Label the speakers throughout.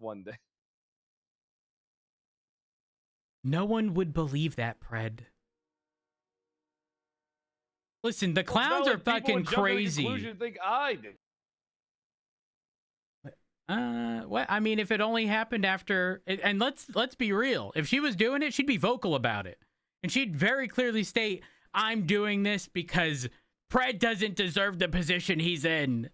Speaker 1: one day.
Speaker 2: No one would believe that, Pred. Listen, the clowns are fucking crazy.
Speaker 1: Think I did.
Speaker 2: What? I mean, if it only happened after, and let's be real. If she was doing it, she'd be vocal about it, and she'd very clearly state, "I'm doing this because Pred doesn't deserve the position he's in."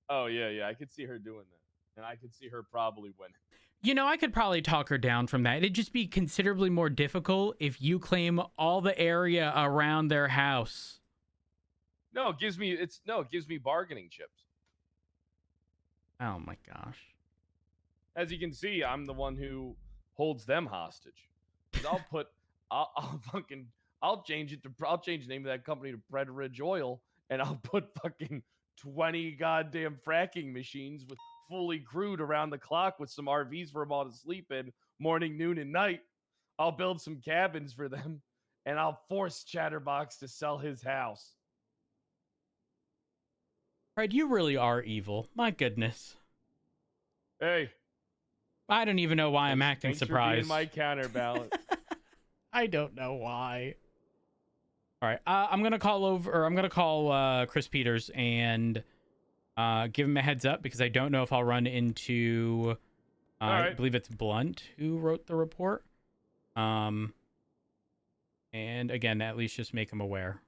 Speaker 1: Oh yeah, I could see her doing that, and I could see her probably winning.
Speaker 2: You know, I could probably talk her down from that. It'd just be considerably more difficult if you claim all the area around their house.
Speaker 1: No, it gives me bargaining chips.
Speaker 2: Oh my gosh.
Speaker 1: As you can see, I'm the one who holds them hostage. I'll change the name of that company to Pred Ridge Oil, and I'll put fucking 20 goddamn fracking machines with fully crewed around the clock with some RVs for them all to sleep in morning, noon, and night. I'll build some cabins for them, and I'll force Chatterbox to sell his house.
Speaker 2: Pred, you really are evil. My goodness.
Speaker 1: Hey,
Speaker 2: I don't even know why I'm acting surprised.
Speaker 1: My counterbalance.
Speaker 2: I don't know why. All right, I'm gonna call Chris Peters and give him a heads up because I don't know if I'll run into. I believe it's Blunt who wrote the report. And again, at least just make him aware.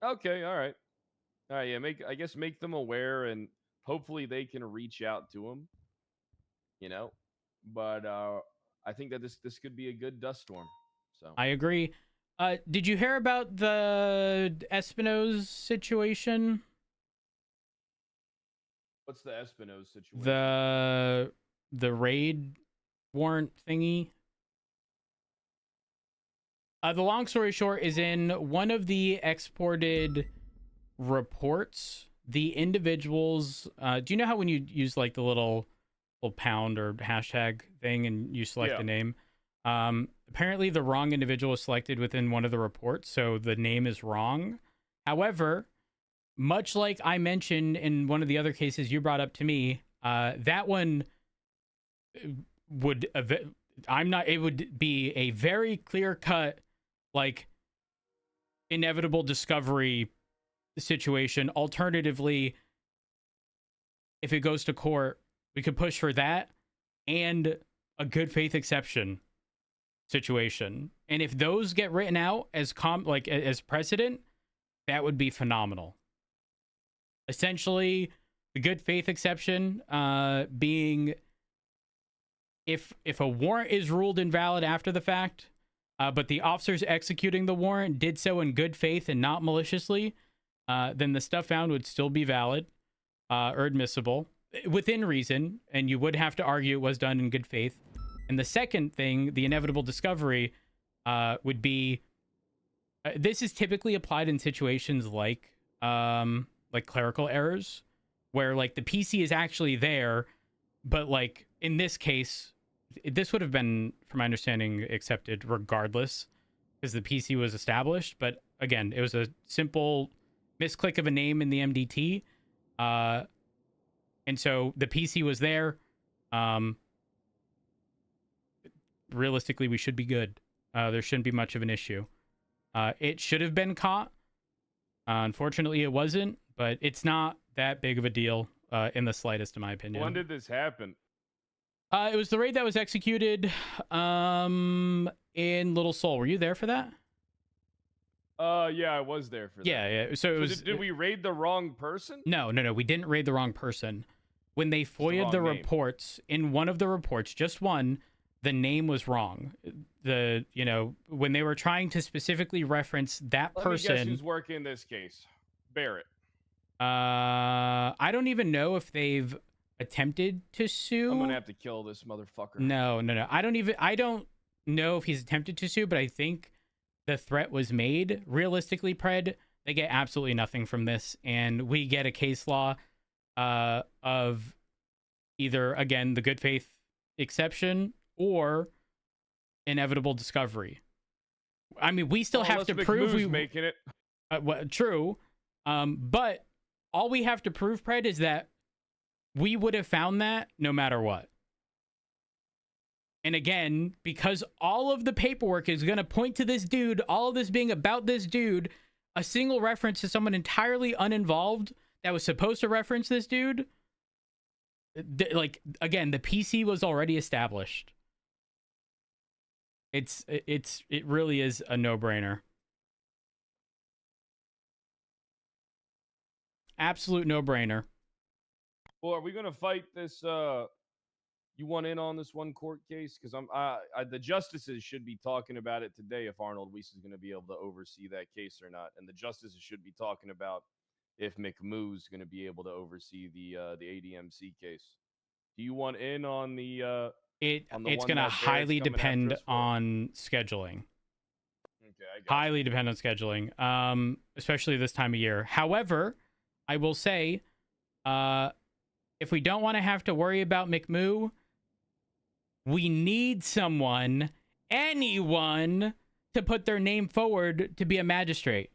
Speaker 1: Okay, all right, yeah. Make them aware, and hopefully they can reach out to him. But I think that this could be a good dust storm. So
Speaker 2: I agree. Did you hear about the Espinoz situation?
Speaker 1: What's the Espinoz situation?
Speaker 2: The raid warrant thingy. The long story short is in one of the exported reports, the individuals. Do you know how when you use like the little pound or hashtag thing and you select a name? Apparently the wrong individual was selected within one of the reports, so the name is wrong. However, much like I mentioned in one of the other cases you brought up to me, that one would it would be a very clear-cut, like, inevitable discovery situation. Alternatively, if it goes to court, we could push for that and a good faith exception situation. And if those get written out as as precedent, that would be phenomenal. Essentially, the good faith exception being if a warrant is ruled invalid after the fact, but the officers executing the warrant did so in good faith and not maliciously, then the stuff found would still be valid or admissible within reason, and you would have to argue it was done in good faith. And the second thing, the inevitable discovery, would be this is typically applied in situations like clerical errors, where like the PC is actually there, but like in this case, this would have been, from my understanding, accepted regardless because the PC was established. But again, it was a simple misclick of a name in the MDT, and so the PC was there. Realistically, we should be good. There shouldn't be much of an issue. It should have been caught. Unfortunately, it wasn't, but it's not that big of a deal in the slightest, in my opinion.
Speaker 1: When did this happen?
Speaker 2: It was the raid that was executed in Little Seoul. Were you there for that?
Speaker 1: Yeah, I was there for that.
Speaker 2: Yeah. So it was.
Speaker 1: Did we raid the wrong person?
Speaker 2: No. We didn't raid the wrong person. When they FOIA'd the reports, in one of the reports, just one, the name was wrong. When they were trying to specifically reference that person.
Speaker 1: Let me guess who's working this case. Barrett.
Speaker 2: I don't even know if they've attempted to sue.
Speaker 1: I'm gonna have to kill this motherfucker.
Speaker 2: No. I don't know if he's attempted to sue, but I think the threat was made. Realistically, Pred, they get absolutely nothing from this, and we get a case law of either, again, the good faith exception or inevitable discovery. I mean, we still have to prove we
Speaker 1: making it.
Speaker 2: True, but all we have to prove, Pred, is that We would have found that no matter what. And again, because all of the paperwork is going to point to this dude, all of this being about this dude, a single reference to someone entirely uninvolved that was supposed to reference this dude, like, again, the PC was already established. It really is a no-brainer. Absolute no-brainer.
Speaker 1: Well, are we gonna fight this? You want in on this one court case? Because the justices should be talking about it today. If Arnold Weiss is going to be able to oversee that case or not, and the justices should be talking about if McMoo's going to be able to oversee the ADMC case. Do you want in on the
Speaker 2: It's
Speaker 1: one
Speaker 2: going to
Speaker 1: that
Speaker 2: highly
Speaker 1: Barrett's coming after
Speaker 2: depend
Speaker 1: us for?
Speaker 2: on scheduling.
Speaker 1: Okay, I got
Speaker 2: Highly depend on scheduling, especially this time of year. However, I will say, if we don't want to have to worry about McMoo, we need someone, anyone, to put their name forward to be a magistrate.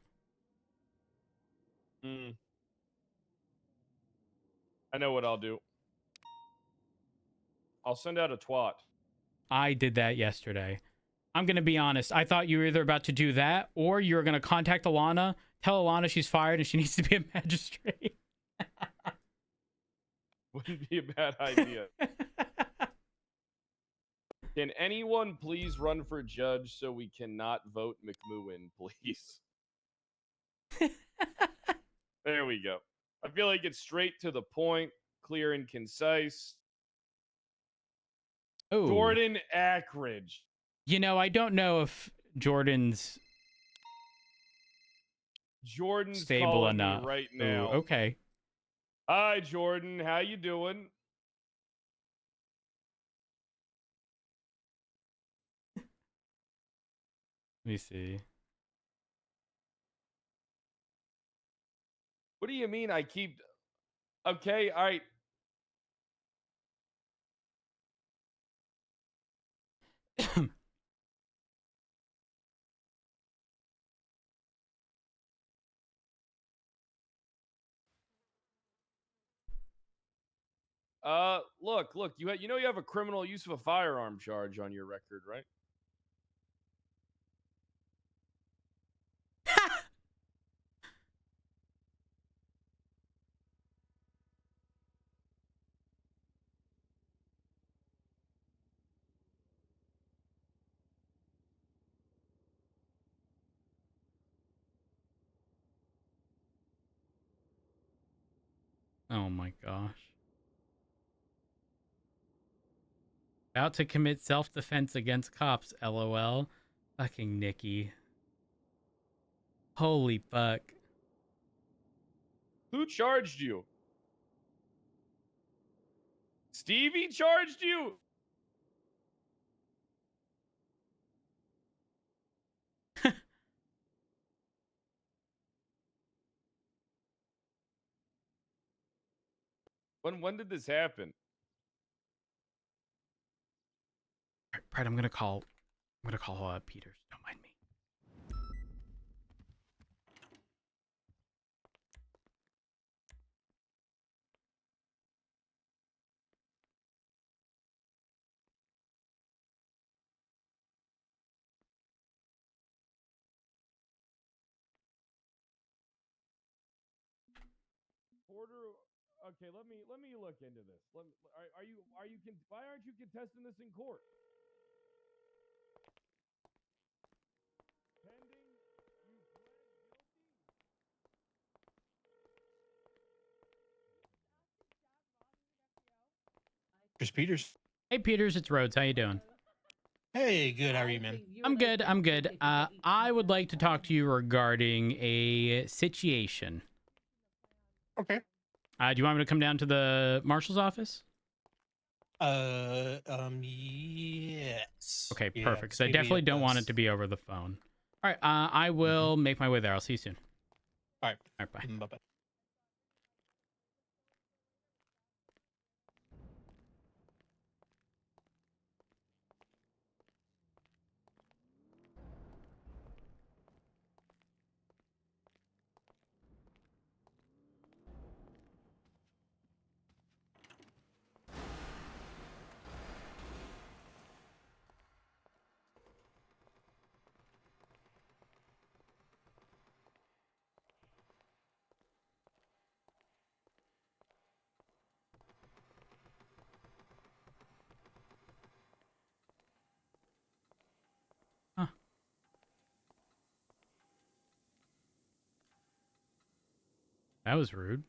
Speaker 1: I know what I'll do. I'll send out a twat.
Speaker 2: I did that yesterday. I'm going to be honest. I thought you were either about to do that or you were going to contact Alana, tell Alana she's fired and she needs to be a magistrate.
Speaker 1: Wouldn't be a bad idea. Can anyone please run for judge so we cannot vote McMoo in, please? There we go. I feel like it's straight to the point, clear and concise.
Speaker 2: Oh,
Speaker 1: Jordan Ackridge.
Speaker 2: You know, I don't know if Jordan's stable
Speaker 1: calling
Speaker 2: enough
Speaker 1: me right now.
Speaker 2: Ooh, okay.
Speaker 1: Hi, Jordan. How you doing?
Speaker 2: Let me see.
Speaker 1: What do you mean I keep... Okay, all right. Look, you know you have a criminal use of a firearm charge on your record, right?
Speaker 2: Oh my gosh. About to commit self-defense against cops, LOL. Fucking Nikki. Holy fuck.
Speaker 1: Who charged you? Stevie charged you? When did this happen?
Speaker 2: Brett, I'm gonna call Peters. Don't mind me.
Speaker 1: Porter, okay, let me look into this. Why aren't you contesting this in court? Pending you pled guilty?
Speaker 3: Chris Peters.
Speaker 2: Hey Peters, it's Rhodes. How you doing?
Speaker 3: Hey, good. How are you, man?
Speaker 2: I'm good. I'm good. I would like to talk to you regarding a situation.
Speaker 3: Okay.
Speaker 2: Do you want me to come down to the marshal's office?
Speaker 3: Yes.
Speaker 2: Okay,
Speaker 3: Yes,
Speaker 2: perfect. 'Cause I
Speaker 3: maybe
Speaker 2: definitely
Speaker 3: it
Speaker 2: don't want it
Speaker 3: does.
Speaker 2: to be over the phone. All right. I will make my way there. I'll see you soon.
Speaker 3: All right.
Speaker 2: All right. Bye.
Speaker 3: Bye-bye.
Speaker 2: That was rude.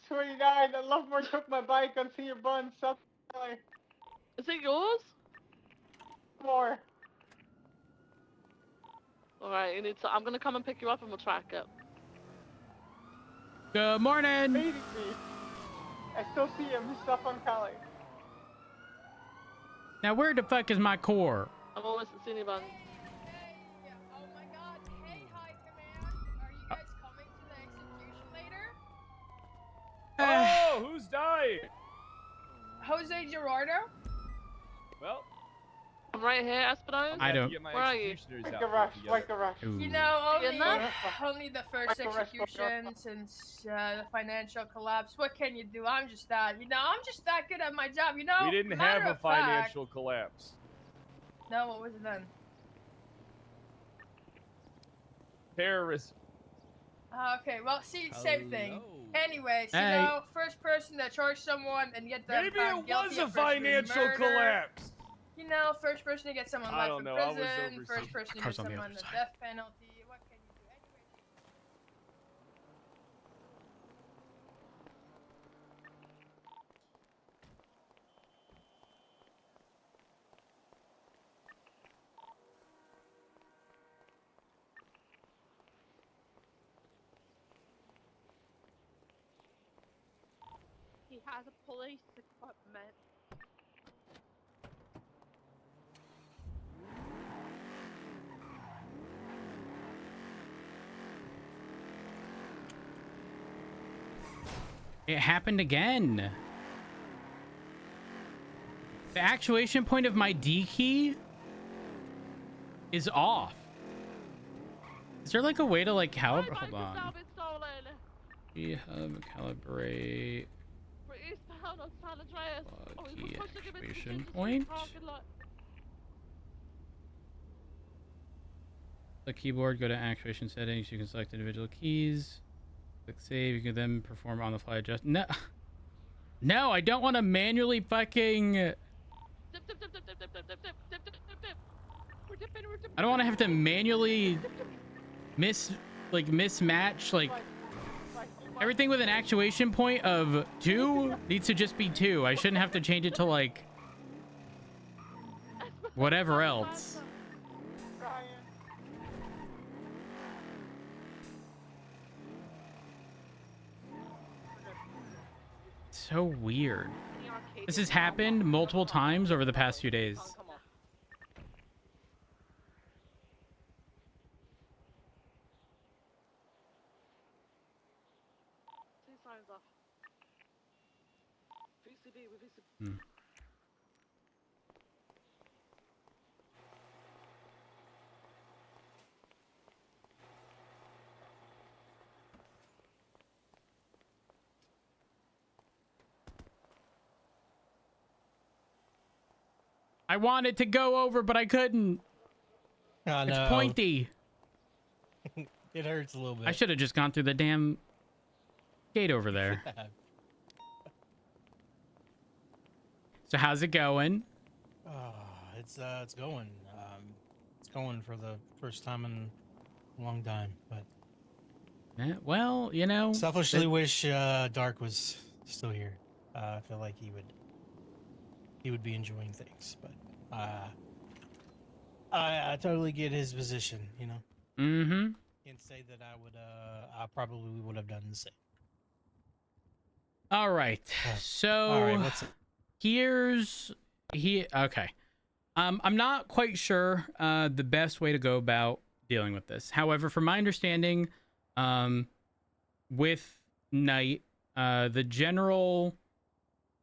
Speaker 4: 29, I Lovemore took my bike on Senior Bun, South LA.
Speaker 5: Is it yours?
Speaker 4: More.
Speaker 5: Alright, you need to. I'm gonna come and pick you up and we'll track it.
Speaker 2: Good morning.
Speaker 4: Beating me. I still see him, he's stuff on Cali.
Speaker 2: Now, where the fuck is my core?
Speaker 5: I'm almost at Senior Bun.
Speaker 6: Hey, oh my god, hey, High Command. Are you guys coming to the execution later?
Speaker 1: Oh, who's dying?
Speaker 6: Jose Gerardo?
Speaker 1: Well,
Speaker 5: I'm right here, Espinosa.
Speaker 2: I don't-
Speaker 1: Get my
Speaker 5: Where are you?
Speaker 1: executioner's
Speaker 4: Like a
Speaker 1: outfit
Speaker 4: rush,
Speaker 1: together.
Speaker 4: like a rush.
Speaker 2: Ooh.
Speaker 6: You know,
Speaker 5: You know?
Speaker 6: only the first execution since the financial collapse. What can you do? I'm just that good at my job, you know?
Speaker 1: We didn't
Speaker 6: Matter
Speaker 1: have a
Speaker 6: of fact-
Speaker 1: financial collapse.
Speaker 6: No, what was it then?
Speaker 1: Terrorism.
Speaker 6: Okay, well, see, same thing. Anyways,
Speaker 2: Hey.
Speaker 6: you know, first person to charge someone and get them
Speaker 1: Maybe
Speaker 6: found
Speaker 1: it
Speaker 6: guilty
Speaker 1: was a
Speaker 6: of first-degree
Speaker 1: financial
Speaker 6: murder.
Speaker 1: collapse.
Speaker 6: You know, first person to get someone
Speaker 1: I
Speaker 6: life
Speaker 1: don't
Speaker 6: in
Speaker 1: know, I was
Speaker 6: prison,
Speaker 1: overseas.
Speaker 6: first person to
Speaker 2: I was
Speaker 6: get
Speaker 2: on the
Speaker 6: someone
Speaker 2: other
Speaker 6: the
Speaker 2: side.
Speaker 6: death penalty. What can you do? Anyways.
Speaker 5: He has a police equipment.
Speaker 2: It happened again. The actuation point of my D key is off. Is there like a way to like calibrate? Hold on.
Speaker 5: Been stolen.
Speaker 2: We have calibrate
Speaker 5: We're eastbound on San Andreas. Oh, we
Speaker 2: key
Speaker 5: were pushing him into the
Speaker 2: activation
Speaker 5: Kingston Street
Speaker 2: point.
Speaker 5: parking lot.
Speaker 2: The keyboard, go to actuation settings. You can select individual keys. Click save. You can then perform on the fly adjust. No, no, I don't want to manually fucking.
Speaker 5: Dip, dip, dip, dip, dip, dip, dip, dip, dip, dip, dip, dip, dip. We're dipping, we're dipping.
Speaker 2: I don't want to have to manually mismatch like everything with an actuation point of 2 needs to just be 2. I shouldn't have to change it to like whatever else.
Speaker 4: Ryan.
Speaker 2: So weird.
Speaker 5: The arcade
Speaker 2: This
Speaker 5: is
Speaker 2: has happened
Speaker 5: down.
Speaker 2: multiple times over the past few days.
Speaker 5: Come on. Two signs off. VCB with VCB.
Speaker 2: I wanted to go over, but I couldn't.
Speaker 3: Oh,
Speaker 2: It's
Speaker 3: no.
Speaker 2: pointy.
Speaker 3: It hurts a little bit.
Speaker 2: I should have just gone through the damn gate over there. So how's it going?
Speaker 3: It's going. It's going for the first time in a long time. But
Speaker 2: Well, you know.
Speaker 3: selfishly wish Dark was still here. I feel like he would be enjoying things. But I totally get his position. You know,
Speaker 2: Mm-hmm.
Speaker 3: can't say that I probably would have done the same.
Speaker 2: All right. So
Speaker 3: All right, what's up?
Speaker 2: Okay. I'm not quite sure the best way to go about dealing with this. However, from my understanding, with Knight, the general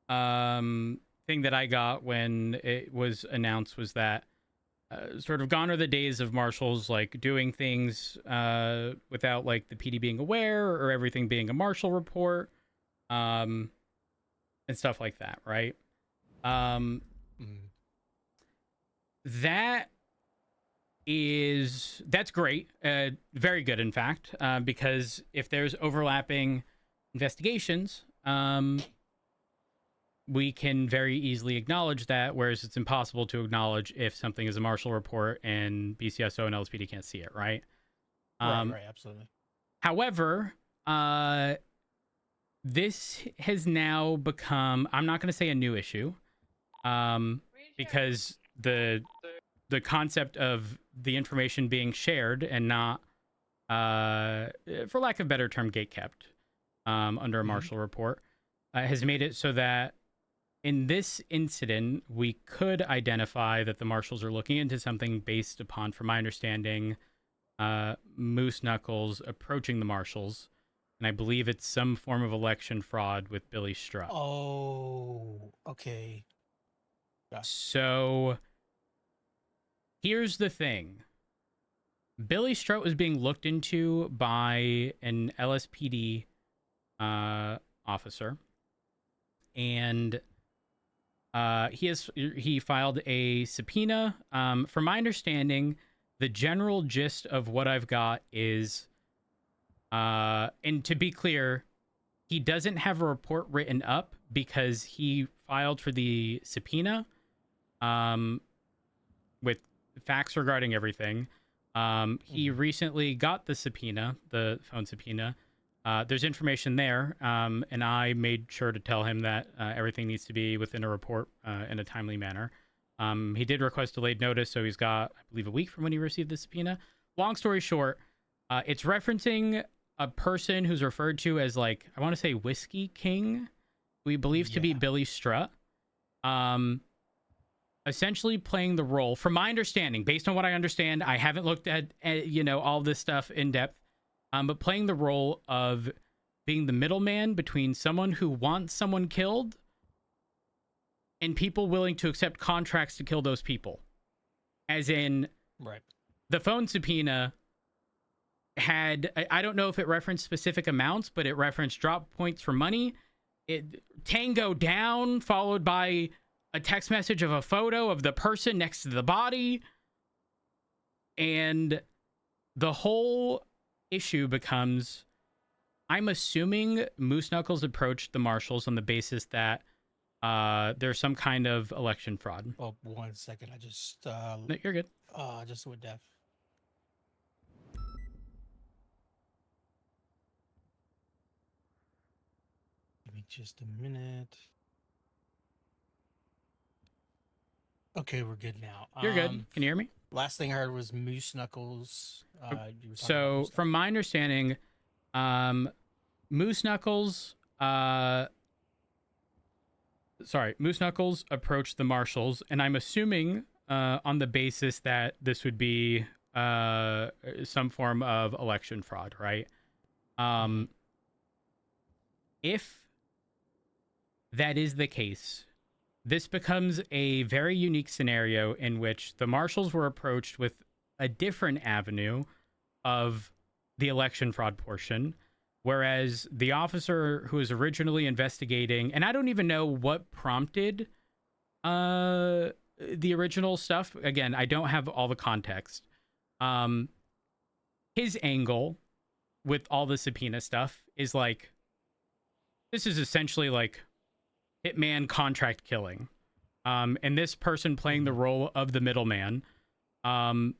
Speaker 2: thing that I got when it was announced was that sort of gone are the days of marshals like doing things without like the PD being aware or everything being a marshal report, and stuff like that, right?
Speaker 3: Mhm.
Speaker 2: That's great, very good in fact, because if there's overlapping investigations, we can very easily acknowledge that, whereas it's impossible to acknowledge if something is a marshal report and BCSO and LSPD can't see it, right?
Speaker 3: Right, absolutely.
Speaker 2: However, this has now become, I'm not going to say a new issue, because the concept of the information being shared and not, for lack of a better term, gatekept under a Marshall report, has made it so that in this incident, we could identify that the Marshals are looking into something based upon, from my understanding, Moose Knuckles approaching the Marshals. And I believe it's some form of election fraud with Billy Strutt.
Speaker 3: Oh, okay. Gotcha.
Speaker 2: So here's the thing. Billy Strutt was being looked into by an LSPD officer, and he filed a subpoena. From my understanding, the general gist of what I've got is, and to be clear, he doesn't have a report written up because he filed for the subpoena with facts regarding everything. He recently got the subpoena, the phone subpoena. There's information there, and I made sure to tell him that everything needs to be within a report in a timely manner. He did request delayed notice, so he's got, I believe, a week from when he received the subpoena. Long story short, it's referencing a person who's referred to as, like, I want to say Whiskey King, who he believes to be Billy Strutt. Essentially playing the role, from my understanding, based on what I understand, I haven't looked at all this stuff in depth, but playing the role of being the middleman between someone who wants someone killed and people willing to accept contracts to kill those people. As in,
Speaker 3: right,
Speaker 2: the phone subpoena had, I don't know if it referenced specific amounts, but it referenced drop points for money. It tango down, followed by a text message of a photo of the person next to the body. And the whole issue becomes, I'm assuming Moose Knuckles approached the Marshals on the basis that there's some kind of election fraud.
Speaker 3: Oh, 1 second. I just
Speaker 2: No, you're good.
Speaker 3: just went deaf. Give me just a minute. Okay, we're good now.
Speaker 2: You're good. Can you hear me?
Speaker 3: Last thing I heard was Moose Knuckles. You were talking about
Speaker 2: So,
Speaker 3: Moose
Speaker 2: from my understanding, Moose Knuckles approached the Marshals, and I'm assuming on the basis that this would be some form of election fraud, right? If that is the case, this becomes a very unique scenario in which the Marshals were approached with a different avenue of the election fraud portion, whereas the officer who was originally investigating, and I don't even know what prompted the original stuff. Again, I don't have all the context. His angle with all the subpoena stuff is like, this is essentially like hitman contract killing. And this person playing the role of the middleman, but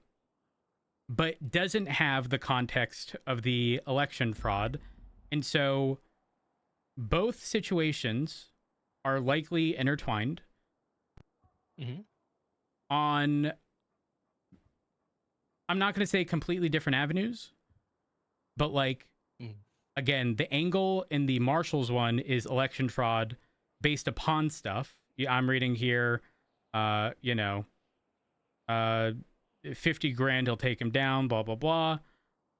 Speaker 2: doesn't have the context of the election fraud. And so both situations are likely intertwined on, I'm not going to say completely different avenues, but like, again, the angle in the Marshals one is election fraud based upon stuff. I'm reading here, 50 grand, he'll take him down, blah, blah, blah.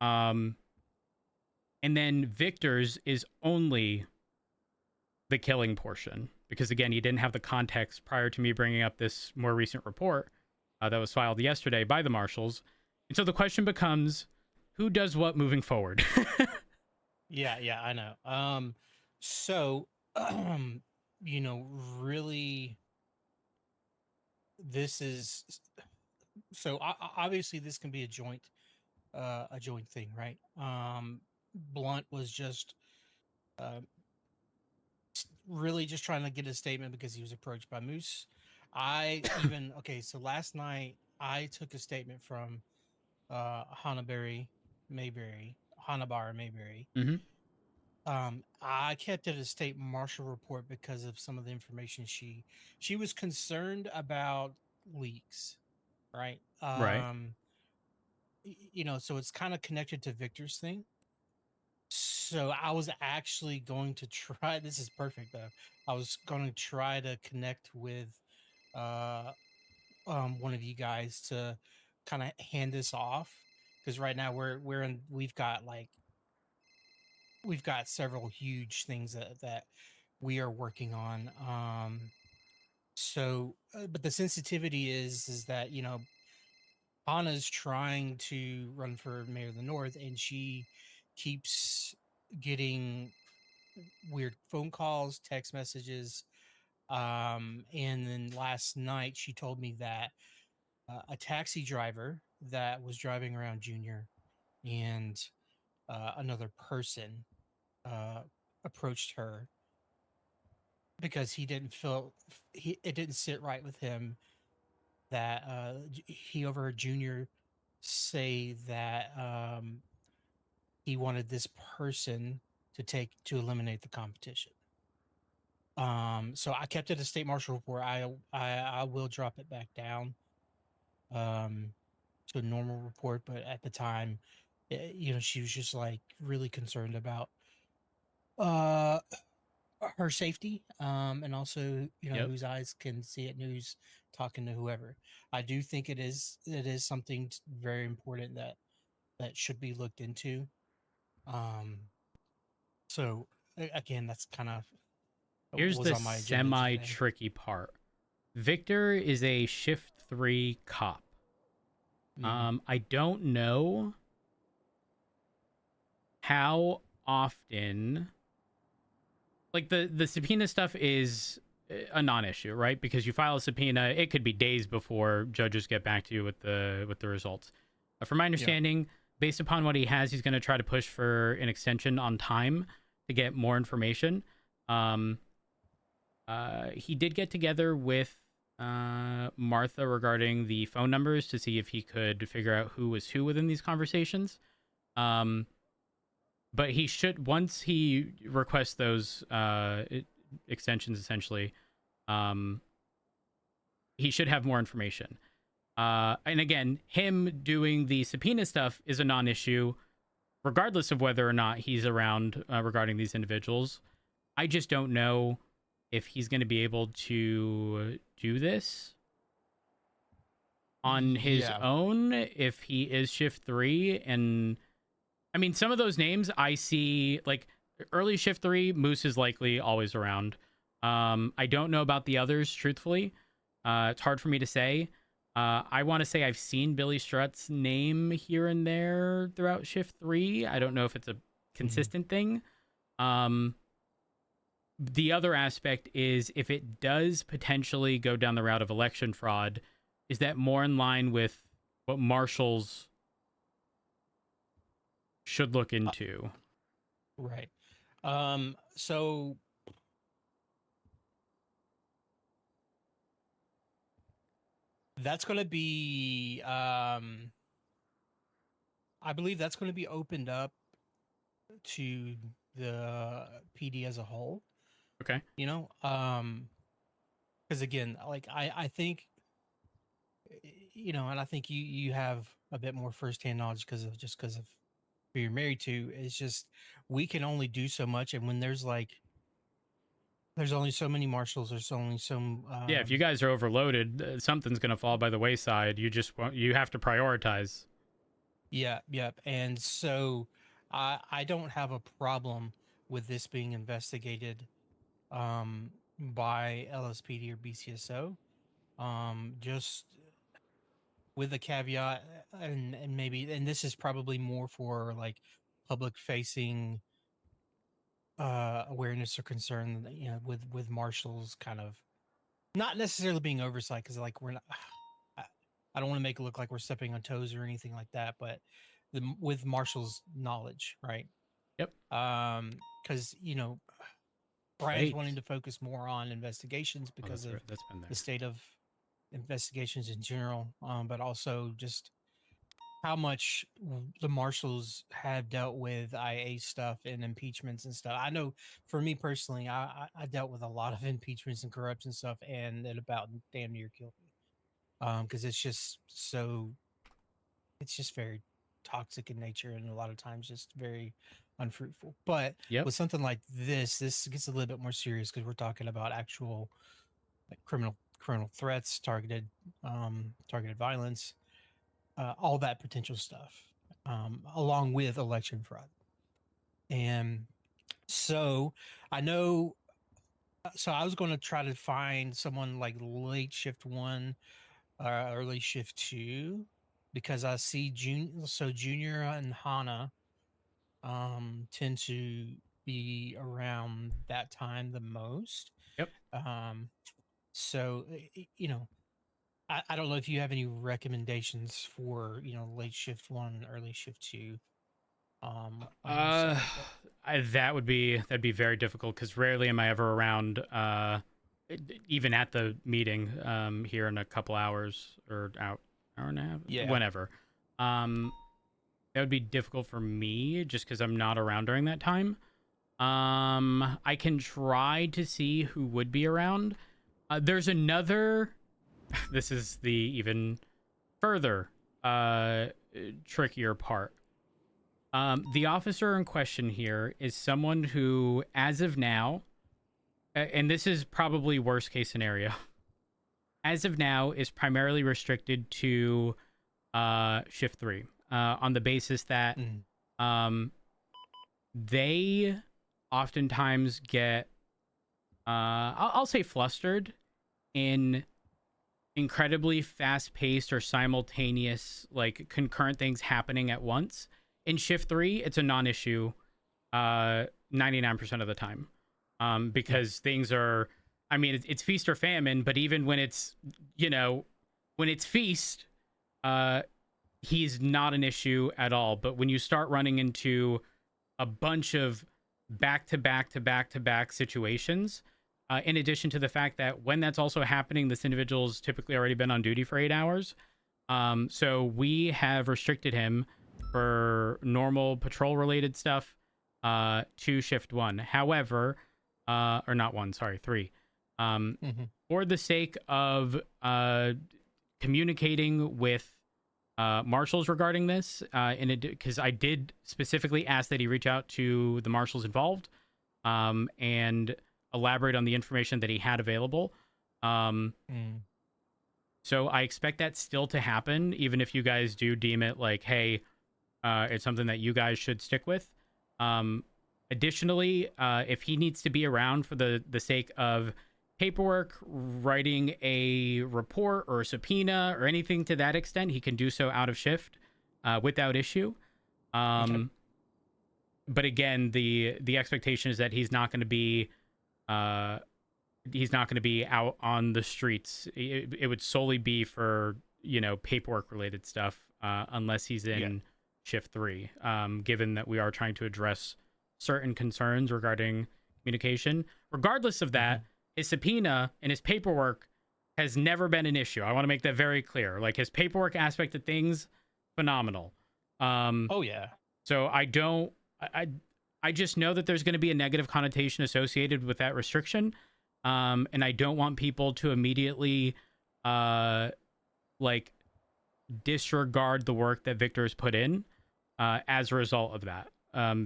Speaker 2: And then Victor's is only the killing portion, because again, he didn't have the context prior to me bringing up this more recent report that was filed yesterday by the Marshals. And so the question becomes, who does what moving forward?
Speaker 3: Yeah, I know. So, really, this is, so obviously this can be a joint thing, right? Blunt was just really just trying to get a statement because he was approached by Moose. So last night I took a statement from Hanaberry Mayberry, Hanabara Mayberry.
Speaker 2: Mhm.
Speaker 3: I kept it a state marshal report because of some of the information she was concerned about leaks, right?
Speaker 2: Right.
Speaker 3: So it's kind of connected to Victor's thing. So I was actually going to try. This is perfect though. I was going to try to connect with uh one of you guys to kind of hand this off, because right now we've got several huge things that we are working on. But the sensitivity is that Anna's trying to run for mayor of the North, and she keeps getting weird phone calls, text messages. And then last night she told me that a taxi driver that was driving around Junior and another person uh, approached her because he didn't feel it didn't sit right with him that he overheard Junior say that he wanted this person to eliminate the competition. So I kept it a state marshal report. I will drop it back down um, to a normal report, but at the time, she was just like really concerned about uh her safety, and also
Speaker 2: Yep.
Speaker 3: whose eyes can see it and who's talking to whoever. I do think it is something very important that should be looked into. um so again, that's kind of
Speaker 2: Here's
Speaker 3: was
Speaker 2: the
Speaker 3: on my agenda
Speaker 2: semi
Speaker 3: today.
Speaker 2: tricky part. Victor is a shift 3 cop.
Speaker 3: Mhm.
Speaker 2: I don't know how often, like, the subpoena stuff is a non-issue, right? Because you file a subpoena, it could be days before judges get back to you with the results. From my
Speaker 3: Yeah.
Speaker 2: understanding, based upon what he has, he's going to try to push for an extension on time to get more information. He did get together with Martha regarding the phone numbers to see if he could figure out who was who within these conversations. But he should, once he requests those extensions, essentially, um, he should have more information. And again, him doing the subpoena stuff is a non-issue, regardless of whether or not he's around regarding these individuals. I just don't know if he's going to be able to do this on his
Speaker 3: Yeah.
Speaker 2: own if he is shift 3. And I mean, some of those names I see, like early shift 3, Moose is likely always around. I don't know about the others, truthfully. It's hard for me to say. I want to say I've seen Billy Strutt's name here and there throughout shift 3. I don't know if it's a consistent thing. The other aspect is, if it does potentially go down the route of election fraud, is that more in line with what marshals should look into?
Speaker 3: Right. So that's going to be I believe that's going to be opened up to the PD as a whole,
Speaker 2: Okay.
Speaker 3: Because again, like I think, and I think you have a bit more firsthand knowledge because of who you're married to. It's just we can only do so much, and when there's only so many marshals, there's only some
Speaker 2: Yeah, if you guys are overloaded, something's going to fall by the wayside. You have to prioritize.
Speaker 3: Yep. And so I don't have a problem with this being investigated by LSPD or BCSO. Just with a caveat, and maybe, and this is probably more for like public facing awareness or concern, with marshals kind of not necessarily being oversight, because like we're not I, I don't want to make it look like we're stepping on toes or anything like that, but with Marshall's knowledge, right?
Speaker 2: Yep.
Speaker 3: Because Brian's
Speaker 2: Right.
Speaker 3: wanting to focus more on investigations
Speaker 2: Oh,
Speaker 3: because of
Speaker 2: that's been there.
Speaker 3: the state of investigations in general, but also just how much the marshals have dealt with IA stuff and impeachments and stuff. I know for me personally, I dealt with a lot of impeachments and corruption stuff, and it about damn near killed me. Because it's just so, it's just very toxic in nature, and a lot of times just very unfruitful. But
Speaker 2: Yep.
Speaker 3: with something like this gets a little bit more serious because we're talking about actual like criminal threats, targeted violence, all that potential stuff, along with election fraud. And so I know, so I was going to try to find someone like late shift 1, early shift 2, because I see Junior and Hana tend to be around that time the most.
Speaker 2: Yep.
Speaker 3: So you know, I don't know if you have any recommendations for, late shift 1, early shift 2, on your side, but
Speaker 2: That'd be very difficult because rarely am I ever around, even at the meeting here in a couple hours or hour and a half,
Speaker 3: yeah.
Speaker 2: whenever. That would be difficult for me just because I'm not around during that time. I can try to see who would be around. There's another. This is the even further trickier part. The officer in question here is someone who, as of now, and this is probably worst case scenario, as of now is primarily restricted to shift 3 on the basis that they oftentimes get, I'll say flustered in incredibly fast-paced or simultaneous, like concurrent things happening at once. In shift 3, it's a non-issue 99% of the time, because things are, I mean, it's feast or famine, but even when it's, when it's feast, he's not an issue at all. But when you start running into a bunch of back-to-back situations, in addition to the fact that when that's also happening, this individual's typically already been on duty for 8 hours. So we have restricted him for normal patrol related stuff to shift 1. However, or not 1, sorry, 3. For the sake of communicating with marshals regarding this, because I did specifically ask that he reach out to the marshals involved and elaborate on the information that he had available. So I expect that still to happen, even if you guys do deem it like, hey, it's something that you guys should stick with. Additionally, if he needs to be around for the sake of paperwork, writing a report or a subpoena or anything to that extent, he can do so out of shift without issue. But again, the expectation is that he's not going to be out on the streets. It would solely be for paperwork related stuff, unless he's in shift 3. Given that we are trying to address certain concerns regarding communication, regardless of that, his subpoena and his paperwork has never been an issue. I want to make that very clear. Like his paperwork aspect of things, phenomenal.
Speaker 3: Oh yeah.
Speaker 2: So I just know that there's going to be a negative connotation associated with that restriction. And I don't want people to immediately disregard the work that Victor has put in as a result of that.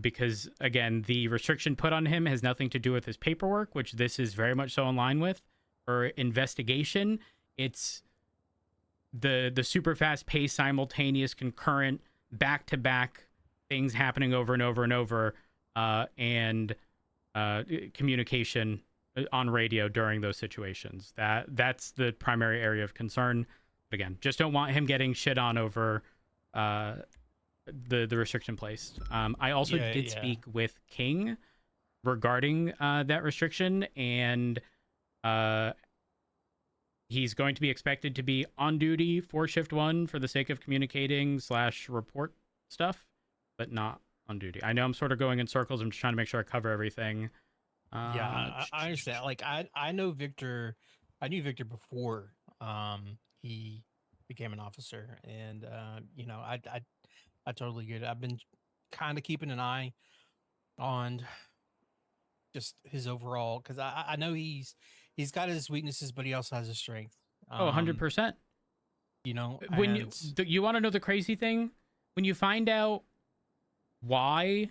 Speaker 2: Because again, the restriction put on him has nothing to do with his paperwork, which this is very much so in line with, or investigation. It's the super fast paced, simultaneous, concurrent, back-to-back things happening over and over and over, and communication on radio during those situations. That's the primary area of concern. But again, just don't want him getting shit on over the restriction placed. I also did speak with King regarding that restriction, and he's going to be expected to be on duty for shift 1 for the sake of communicating / report stuff, but not on duty. I know I'm sort of going in circles. I'm just trying to make sure I cover everything.
Speaker 3: I understand. Like I know Victor. I knew Victor before he became an officer, and you know, I totally get it. I've been kind of keeping an eye on just his overall, because I know he's got his weaknesses, but he also has his strength.
Speaker 2: Oh, 100%.
Speaker 3: You know,
Speaker 2: When
Speaker 3: and
Speaker 2: you want to know the crazy thing, when you find out why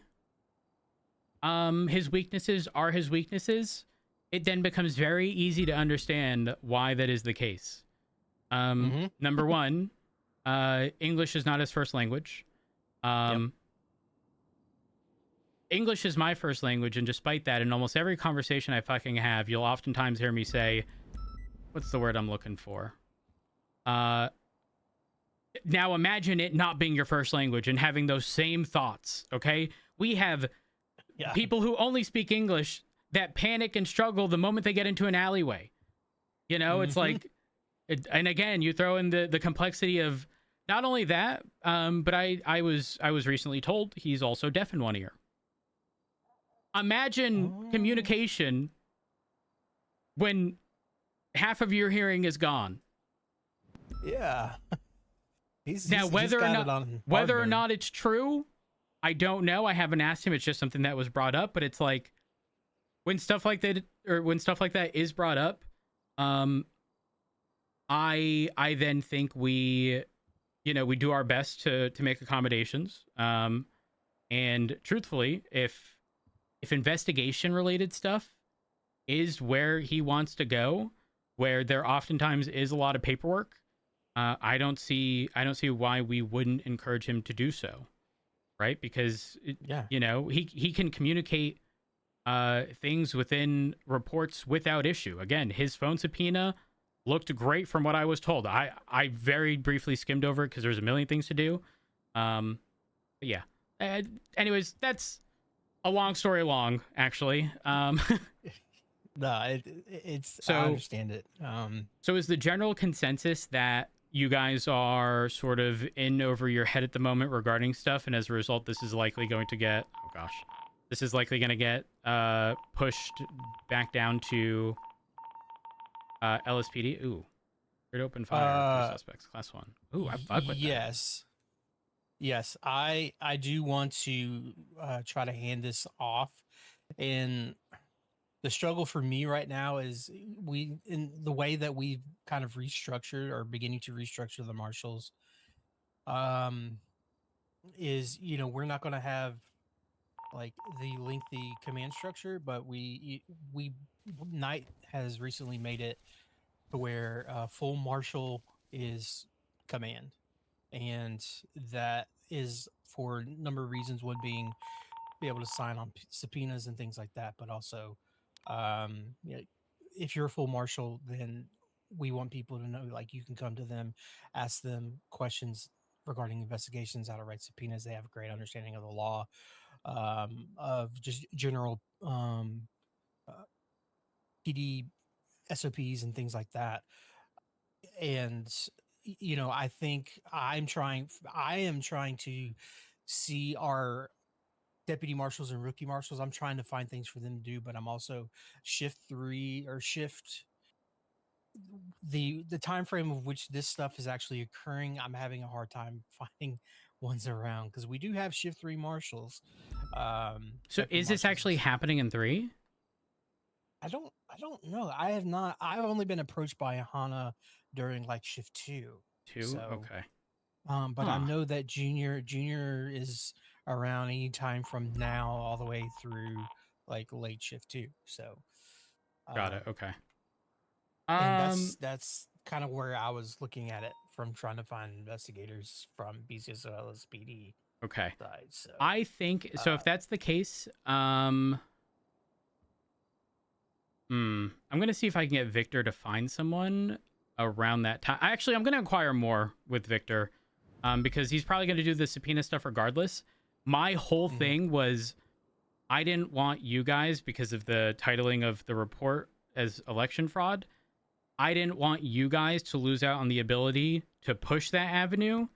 Speaker 2: his weaknesses are his weaknesses, it then becomes very easy to understand why that is the case. Number one, English is not his first language. English is my first language, and despite that, in almost every conversation I fucking have, you'll oftentimes hear me say, what's the word I'm looking for? Now imagine it not being your first language and having those same thoughts, okay? We have people who only speak English that panic and struggle the moment they get into an alleyway. You know, it's like, and again, you throw in the complexity of not only that, but I was recently told he's also deaf in one ear. Imagine communication when half of your hearing is gone.
Speaker 3: Yeah.
Speaker 2: Now, whether or not it's true, I don't know. I haven't asked him. It's just something that was brought up. But it's like when stuff like that is brought up, I then think we do our best to make accommodations. And truthfully, if investigation related stuff is where he wants to go, where there oftentimes is a lot of paperwork, I don't see why we wouldn't encourage him to do so, right? Because he can communicate things within reports without issue. Again, his phone subpoena looked great from what I was told. I very briefly skimmed over it because there's a million things to do. But yeah. Anyways, that's a long story long, actually.
Speaker 3: No, it's
Speaker 2: so,
Speaker 3: I understand it.
Speaker 2: So is the general consensus that you guys are sort of in over your head at the moment regarding stuff, and as a result, this is likely going to get pushed back down to LSPD? Ooh, great open fire. 2 suspects, class 1. Ooh, I fuck with that.
Speaker 3: Yes, I do want to try to hand this off, and the struggle for me right now is in the way that we've kind of restructured or beginning to restructure the marshals, is, you know, we're not going to have like the lengthy command structure, but Knight has recently made it to where full marshal is command, and that is for a number of reasons. One being be able to sign on subpoenas and things like that, but also if you're a full marshal, then we want people to know, like, you can come to them, ask them questions regarding investigations, how to write subpoenas. They have a great understanding of the law, of just general PD SOPs and things like that. And you know, I think I am trying to see our deputy marshals and rookie marshals. I'm trying to find things for them to do, but I'm also shift the time frame of which this stuff is actually occurring. I'm having a hard time finding ones around, because we do have shift 3 marshals.
Speaker 2: So is this actually happening in 3?
Speaker 3: I don't know. I've only been approached by Hana during like shift 2. So,
Speaker 2: okay.
Speaker 3: But I know that junior is around any time from now all the way through like late shift 2. So
Speaker 2: got it. Okay.
Speaker 3: And that's kind of where I was looking at it from, trying to find investigators from BCSO LSPD.
Speaker 2: Okay.
Speaker 3: Side, so,
Speaker 2: I think so. If that's the case, I'm gonna see if I can get Victor to find someone around that time. Actually, I'm gonna inquire more with Victor, because he's probably gonna do the subpoena stuff regardless. My whole thing was, I didn't want you guys, because of the titling of the report as election fraud, I didn't want you guys to lose out on the ability to push that avenue.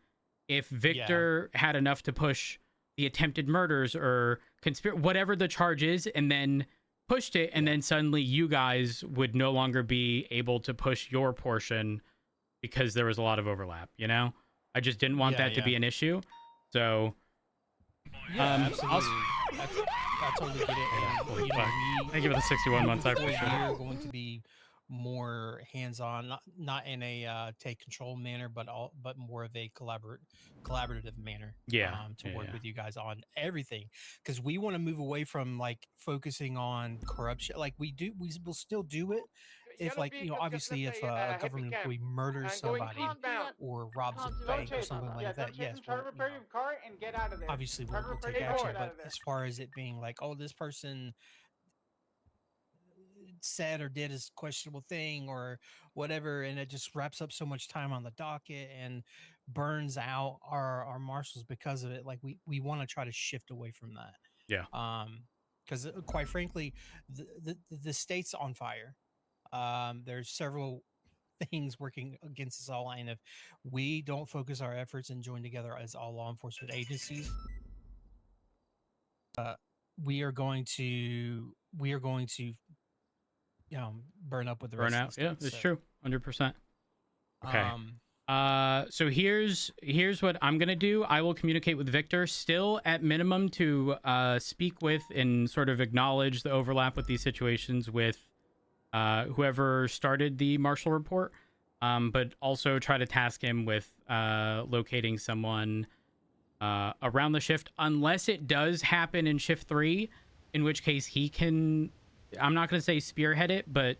Speaker 2: If Victor had enough to push the attempted murders or whatever the charge is, and then pushed it, and then suddenly you guys would no longer be able to push your portion because there was a lot of overlap. You know, I just didn't want
Speaker 3: Yeah,
Speaker 2: that to be
Speaker 3: yeah.
Speaker 2: an issue. So
Speaker 3: Yeah,
Speaker 2: I'll
Speaker 3: absolutely. I totally get it.
Speaker 2: Yeah,
Speaker 3: And,
Speaker 2: holy
Speaker 3: you know,
Speaker 2: fuck.
Speaker 3: we
Speaker 2: Thank you for the 61 months. I
Speaker 3: moving forward,
Speaker 2: appreciate it.
Speaker 3: we're going to be more hands-on, not in a take control manner, but more of a collaborative manner.
Speaker 2: Yeah,
Speaker 3: To
Speaker 2: yeah,
Speaker 3: work
Speaker 2: yeah.
Speaker 3: with you guys on everything, because we want to move away from like focusing on corruption. Like we will still do it if,
Speaker 4: Yellow
Speaker 3: like, you know,
Speaker 4: vehicles, just
Speaker 3: obviously
Speaker 4: left
Speaker 3: if
Speaker 4: a
Speaker 3: a
Speaker 4: hippie
Speaker 3: government
Speaker 4: camp
Speaker 3: employee murders
Speaker 4: and going
Speaker 3: somebody
Speaker 4: eastbound.
Speaker 3: or robs a
Speaker 5: Can't do
Speaker 4: Don't
Speaker 3: bank or
Speaker 4: chase
Speaker 5: anything
Speaker 4: them.
Speaker 3: something
Speaker 5: like
Speaker 3: like
Speaker 4: Yeah,
Speaker 3: that,
Speaker 4: don't chase
Speaker 3: yes,
Speaker 4: them. Try to repair your car and get out of there.
Speaker 3: obviously
Speaker 4: Try to
Speaker 3: we'll
Speaker 4: repair
Speaker 3: take
Speaker 4: your car,
Speaker 3: action.
Speaker 4: get out
Speaker 3: But
Speaker 4: of there.
Speaker 3: as far as it being like, oh, this person said or did a questionable thing or whatever, and it just wraps up so much time on the docket and burns out our marshals because of it, like we want to try to shift away from that.
Speaker 2: Yeah.
Speaker 3: Because quite frankly, the state's on fire. There's several things working against us all, and if we don't focus our efforts and join together as all law enforcement agencies, we are going to burn up with the rest of
Speaker 2: Burnout.
Speaker 3: the
Speaker 2: Yeah,
Speaker 3: state.
Speaker 2: it's
Speaker 3: So
Speaker 2: true. 100%. Okay.
Speaker 3: um
Speaker 2: So here's what I'm gonna do. I will communicate with Victor, still at minimum, to speak with and sort of acknowledge the overlap with these situations with whoever started the Marshall report, but also try to task him with locating someone around the shift, unless it does happen in shift 3, in which case he can, I'm not going to say spearhead it, but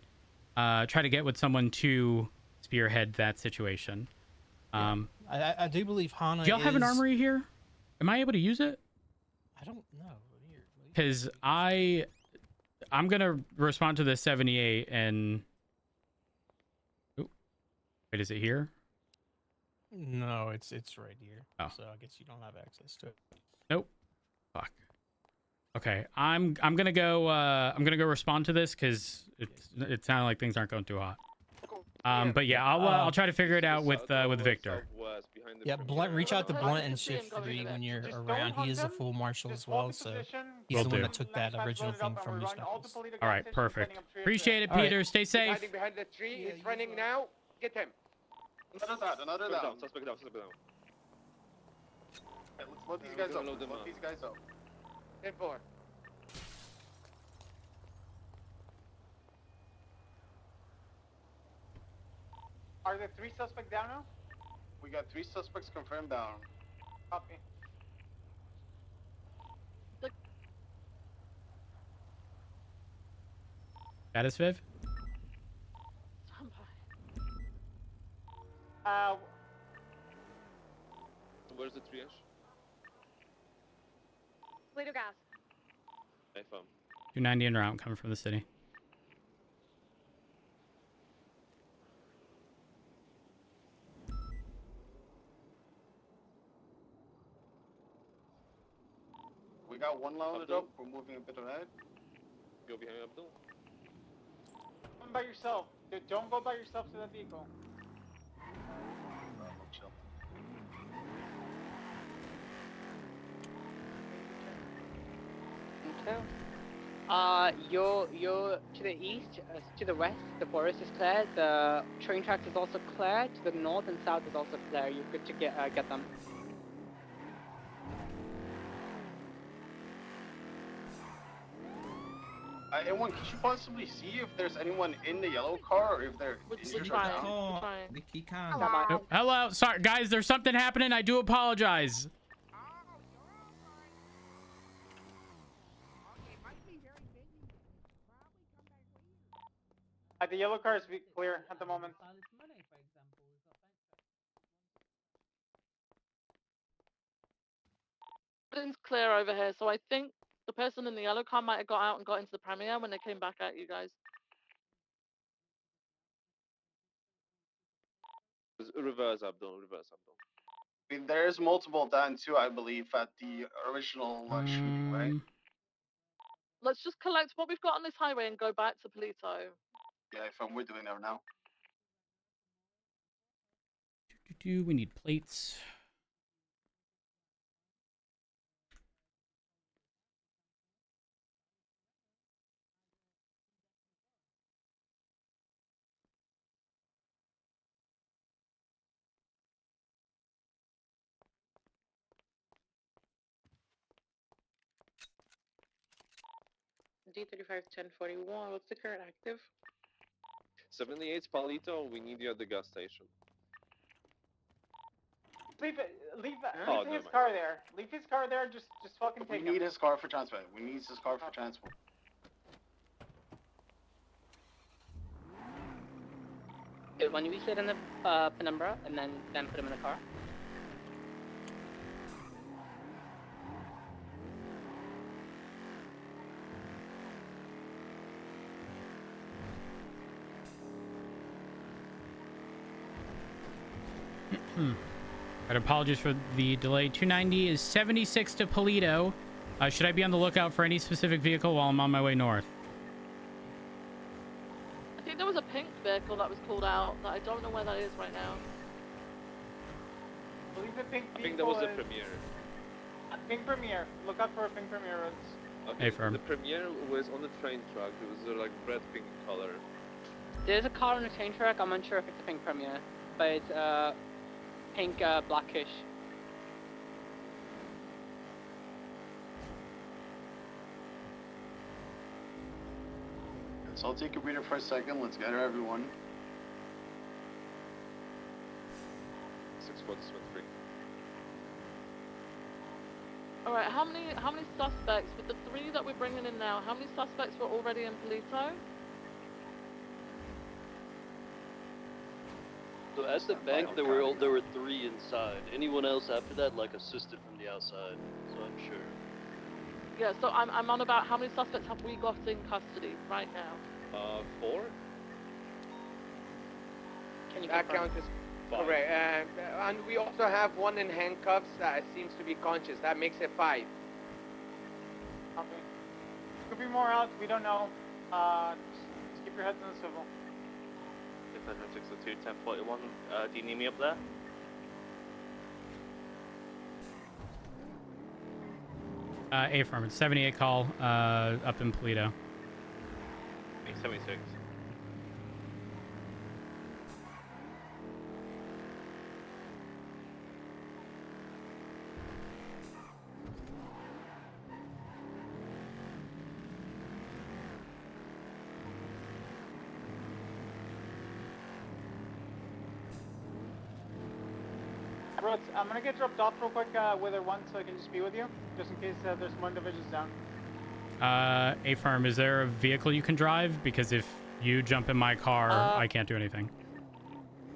Speaker 2: try to get with someone to spearhead that situation.
Speaker 3: yeah. I do believe Hana
Speaker 2: Do y'all have an
Speaker 3: is-
Speaker 2: armory here? Am I able to use it?
Speaker 3: I don't know.
Speaker 2: Because I'm going to respond to the 78 and... Ooh. Wait, is it here?
Speaker 3: No, it's right here.
Speaker 2: Oh.
Speaker 3: So I guess you don't have access to it.
Speaker 2: Nope. Fuck. Okay, I'm gonna go respond to this because it sounded like things aren't going too hot. But yeah, I'll try to figure it out with Victor.
Speaker 3: Yeah, Blunt, reach out to
Speaker 5: Well,
Speaker 3: Blunt
Speaker 5: I
Speaker 3: and
Speaker 5: can see him
Speaker 3: shift
Speaker 5: going
Speaker 3: 3
Speaker 5: in
Speaker 3: when
Speaker 5: there.
Speaker 3: you're
Speaker 4: Just don't
Speaker 3: around. He
Speaker 4: hunt
Speaker 3: is a
Speaker 4: them.
Speaker 3: full marshal
Speaker 4: Just
Speaker 3: as well,
Speaker 4: hold the
Speaker 3: so
Speaker 4: position.
Speaker 3: he's
Speaker 2: Will
Speaker 3: the one
Speaker 2: do.
Speaker 3: that took that original thing from New Knuckles.
Speaker 2: All right, perfect. Appreciate it,
Speaker 3: All right.
Speaker 2: Peter. Stay
Speaker 4: He's
Speaker 2: safe.
Speaker 4: hiding behind the tree.
Speaker 3: Yeah,
Speaker 4: He's running now. Get him.
Speaker 7: Another down.
Speaker 8: Suspect down.
Speaker 7: Okay, let's load these guys up. Let's load these guys up.
Speaker 4: 10-4. Are there 3 suspects down now?
Speaker 7: We got 3 suspects confirmed down.
Speaker 4: Copy.
Speaker 2: Status, Viv?
Speaker 5: Stand by.
Speaker 8: Where's the triage?
Speaker 5: Later, gas.
Speaker 8: I found.
Speaker 2: 290 en route, coming from the city.
Speaker 7: We got one loaded up. We're moving a bit ahead.
Speaker 8: Go behind Abdul.
Speaker 4: Come by yourself. Dude, don't go by yourself to that vehicle.
Speaker 7: Chill.
Speaker 9: You're to the east, to the west, the forest is clear. The train tracks is also clear. To the north and south is also clear. You're good to get them.
Speaker 7: Anyone, could you possibly see if there's anyone in the yellow car or if they're
Speaker 5: We're
Speaker 7: injured or
Speaker 5: trying.
Speaker 7: down?
Speaker 5: We're trying.
Speaker 2: Oh, hello. Sorry, guys. There's something happening. I do apologize.
Speaker 4: The yellow car is clear at the moment.
Speaker 5: Everything's clear over here, so I think the person in the yellow car might have got out and got into the premier when they came back at you guys.
Speaker 8: Reverse Abdul. Reverse Abdul.
Speaker 7: I mean, there's multiple down too, I believe, at the original shooting, right?
Speaker 5: Let's just collect what we've got on this highway and go back to Polito.
Speaker 7: Yeah, we're doing that now.
Speaker 2: We need plates.
Speaker 9: D351041. What's the current active?
Speaker 8: 78 Palito, we need you at the gas station.
Speaker 4: Leave it. Leave,
Speaker 8: Oh,
Speaker 4: leave
Speaker 8: never
Speaker 4: his
Speaker 8: mind.
Speaker 4: car there. Leave his car there. Just fucking
Speaker 7: We
Speaker 4: take
Speaker 7: need
Speaker 4: him.
Speaker 7: his car for transport. We need his car for transport.
Speaker 9: Good. When you sit in the penumbra and then put him in the car.
Speaker 2: But apologies for the delay. 290 is 76 to Polito. Should I be on the lookout for any specific vehicle while I'm on my way north?
Speaker 5: I think there was a pink vehicle that was called out that I don't know where that is right now.
Speaker 4: I believe the pink
Speaker 8: I think that was the
Speaker 4: vehicle is-
Speaker 8: Premier.
Speaker 4: Pink Premier. Look out for a pink Premier. Roads.
Speaker 8: Okay,
Speaker 2: Hey, firm.
Speaker 8: the Premier was on the train track. It was like red pink color.
Speaker 9: There's a car on the train track. I'm unsure if it's a pink Premier, but it's pink blackish.
Speaker 7: So I'll take a breather for a second. Let's gather everyone.
Speaker 8: 647
Speaker 5: All right, how many suspects with the 3 that we're bringing in now? How many suspects were already in Polito?
Speaker 10: So at the bank, there were 3 inside. Anyone else after that, like, assisted from the outside. So I'm sure.
Speaker 5: Yeah, so I'm on about how many suspects have we got in custody right now?
Speaker 8: 4?
Speaker 9: Can you
Speaker 11: That
Speaker 9: confirm?
Speaker 11: count is
Speaker 8: 5.
Speaker 11: correct. And we also have one in handcuffs that seems to be conscious. That makes it 5.
Speaker 4: Copy. Could be more out. We don't know. Just keep your heads in the swivel.
Speaker 12: Defender 602, 1041. Do you need me up there?
Speaker 2: A-firm, it's 78 call, up in Polito.
Speaker 12: 76.
Speaker 4: Rhodes, I'm gonna get dropped off real quick with her one so I can just be with you, just in case there's more individuals down.
Speaker 2: A-firm, is there a vehicle you can drive? Because if you jump in my car, I can't do anything.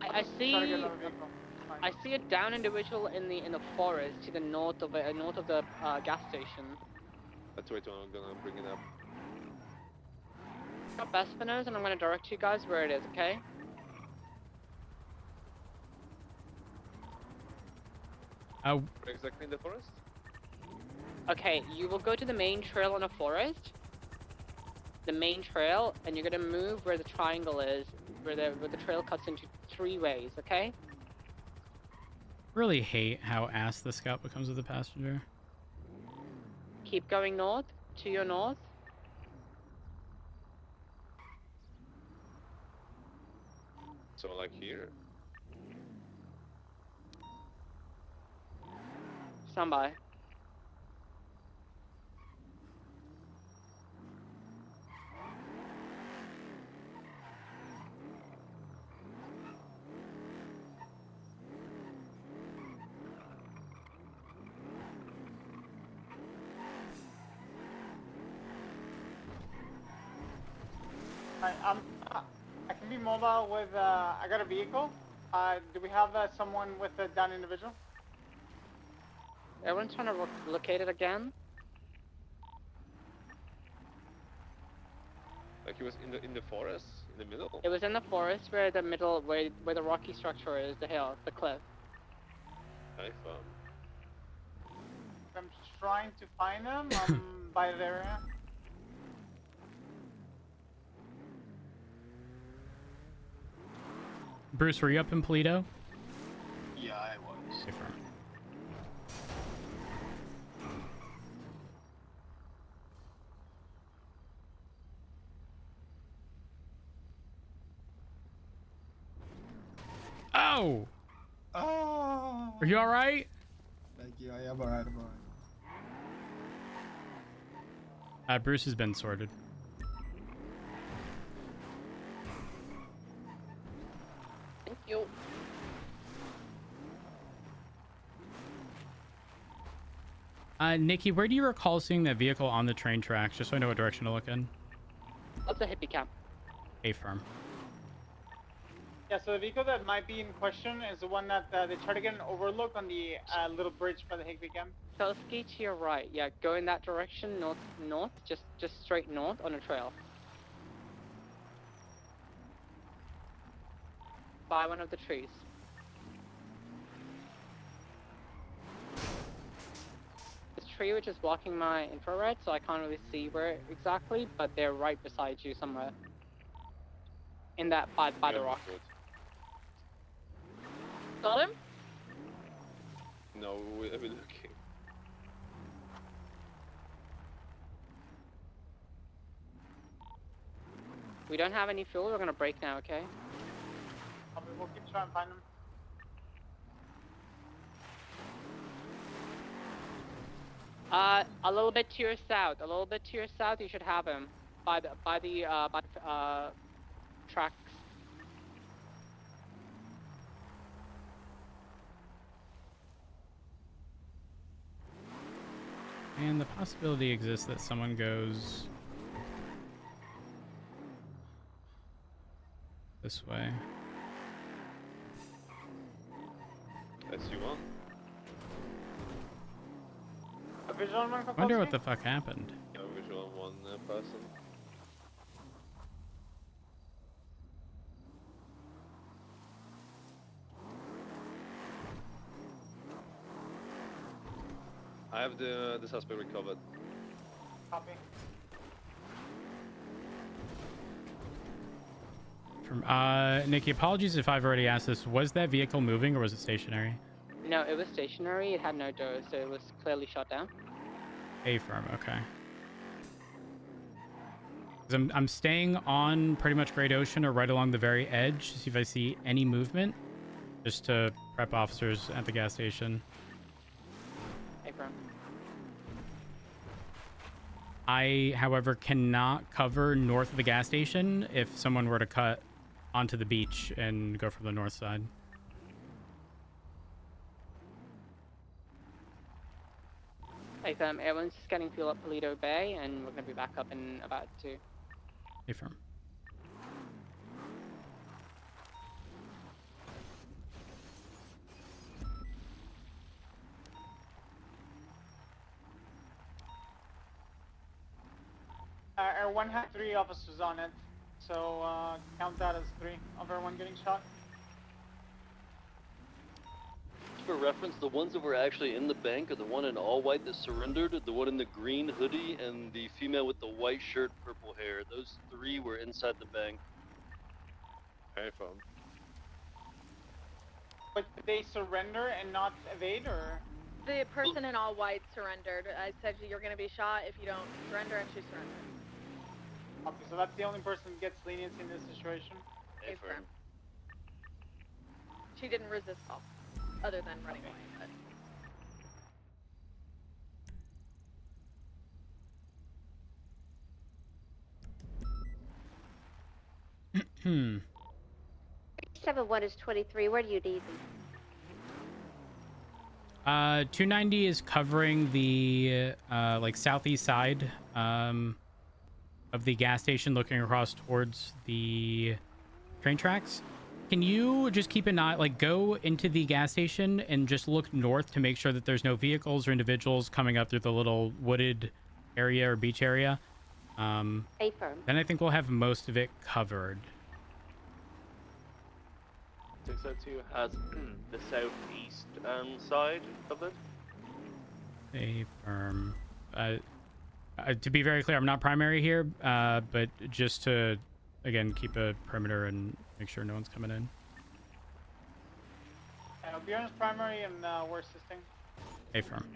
Speaker 9: I
Speaker 4: Try to get
Speaker 9: see.
Speaker 4: another vehicle. Fine.
Speaker 9: I see a down individual in the forest to the north of the gas station.
Speaker 8: That's right, I'm gonna bring it up.
Speaker 9: Got best spinners, and I'm gonna direct you guys where it is. Okay?
Speaker 2: Oh,
Speaker 8: Where exactly in the forest?
Speaker 9: Okay, you will go to the main trail in the forest. The main trail, and you're gonna move where the triangle is, where the trail cuts into 3 ways. Okay?
Speaker 2: really hate how ass the scout becomes with the passenger.
Speaker 9: Keep going north, to your north.
Speaker 8: So like here?
Speaker 9: Stand by.
Speaker 4: I can be mobile with, I got a vehicle. Do we have someone with a down individual?
Speaker 9: Everyone's trying to locate it again.
Speaker 8: Like he was in the forest, in the middle.
Speaker 9: It was in the forest where the middle, where the rocky structure is, the hill, the cliff.
Speaker 8: I found.
Speaker 4: I'm trying to find him. I'm by the area.
Speaker 2: Bruce, were you up in Polito?
Speaker 7: Yeah, I was.
Speaker 2: Different. Oh!
Speaker 13: Oh!
Speaker 2: Are you alright?
Speaker 13: Thank you. I am alright. I'm alright.
Speaker 2: Bruce has been sorted.
Speaker 5: Yo.
Speaker 2: Nikki, where do you recall seeing that vehicle on the train tracks, just so I know what direction to look in?
Speaker 9: What's a hippie camp?
Speaker 2: A firm.
Speaker 4: Yeah, so the vehicle that might be in question is the one that they try to get an overlook on the little bridge by the Higby camp.
Speaker 9: Chelsea to your right. Yeah, go in that direction, north, just straight north on a trail. By one of the trees. This tree which is blocking my infrared, so I can't really see where exactly, but they're right beside you somewhere. In that by the rock.
Speaker 5: Got him?
Speaker 8: No, we're looking.
Speaker 9: We don't have any fuel, we're gonna break now, okay?
Speaker 4: We'll keep trying to find them.
Speaker 9: A little bit to your south. You should have him by the tracks.
Speaker 2: And the possibility exists that someone goes this way.
Speaker 8: SU1.
Speaker 4: A visual on one.
Speaker 2: I wonder what the fuck happened.
Speaker 8: No visual on one person. I have the suspect recovered.
Speaker 4: Copy.
Speaker 2: From Nikki, apologies if I've already asked this. Was that vehicle moving or was it stationary?
Speaker 9: No, it was stationary. It had no doors, so it was clearly shut down.
Speaker 2: A firm, okay. 'Cause I'm staying on pretty much Great Ocean or right along the very edge to see if I see any movement, just to prep officers at the gas station.
Speaker 9: A firm.
Speaker 2: I, however, cannot cover north of the gas station if someone were to cut onto the beach and go from the north side.
Speaker 9: Hey, everyone's just getting fuel up Polito Bay, and we're gonna be back up in about 2.
Speaker 2: A firm.
Speaker 4: Air 1 had 3 officers on it, so count that as 3 of everyone getting shot.
Speaker 10: For reference, the ones that were actually in the bank are the one in all white that surrendered, the one in the green hoodie, and the female with the white shirt, purple hair. Those 3 were inside the bank.
Speaker 8: Very fun.
Speaker 4: But did they surrender and not evade, or?
Speaker 6: The person in all white surrendered. I said you're gonna be shot if you don't surrender, and she surrendered.
Speaker 4: Okay, so that's the only person who gets leniency in this situation?
Speaker 6: A firm. She didn't resist all, other than running away. But...
Speaker 2: Hmm.
Speaker 14: 71 is 23. Where do you need them?
Speaker 2: 290 is covering the like southeast side of the gas station, looking across towards the train tracks. Can you just keep an eye, like go into the gas station and just look north to make sure that there's no vehicles or individuals coming up through the little wooded area or beach area?
Speaker 14: A firm.
Speaker 2: Then I think we'll have most of it covered.
Speaker 12: 602 has the southeast side covered.
Speaker 2: A firm. To be very clear, I'm not primary here, but just to, again, keep a perimeter and make sure no one's coming in.
Speaker 4: Bjorn's primary and we're assisting.
Speaker 2: A firm.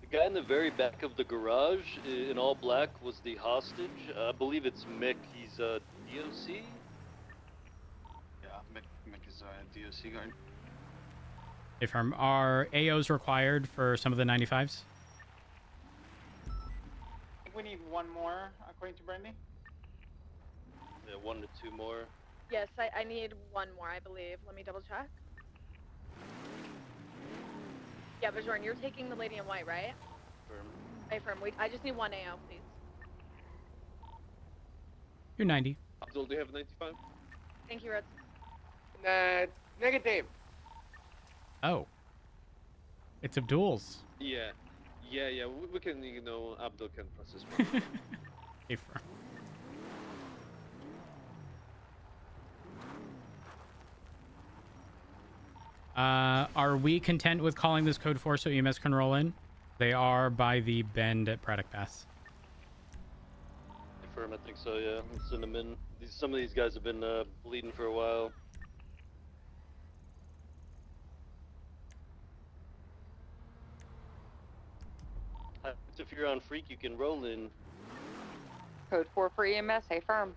Speaker 10: The guy in the very back of the garage in all black was the hostage. I believe it's Mick. He's a DOC?
Speaker 7: Yeah, Mick is a DOC guard.
Speaker 2: A firm. Are AOs required for some of the 95s?
Speaker 4: I think we need 1 more, according to Brandy.
Speaker 10: Yeah, 1 to 2 more.
Speaker 15: Yes, I need one more, I believe. Let me double check. Yeah, Bajoran, you're taking the lady in white, right?
Speaker 8: Firm.
Speaker 15: I just need one AO, please.
Speaker 2: You're 90.
Speaker 8: Abdul, do you have 95?
Speaker 15: Thank you, Rhodes.
Speaker 11: Negative.
Speaker 2: Oh. It's Abdul's.
Speaker 8: Yeah. We can, Abdul can process.
Speaker 2: Hey, firm. Are we content with calling this code 4 so EMS can roll in? They are by the bend at Braddock Pass.
Speaker 10: Firm, I think so, yeah. Let's send them in. Some of these guys have been bleeding for a while. If you're on Freak, you can roll in.
Speaker 9: Code 4 for EMS, hey firm.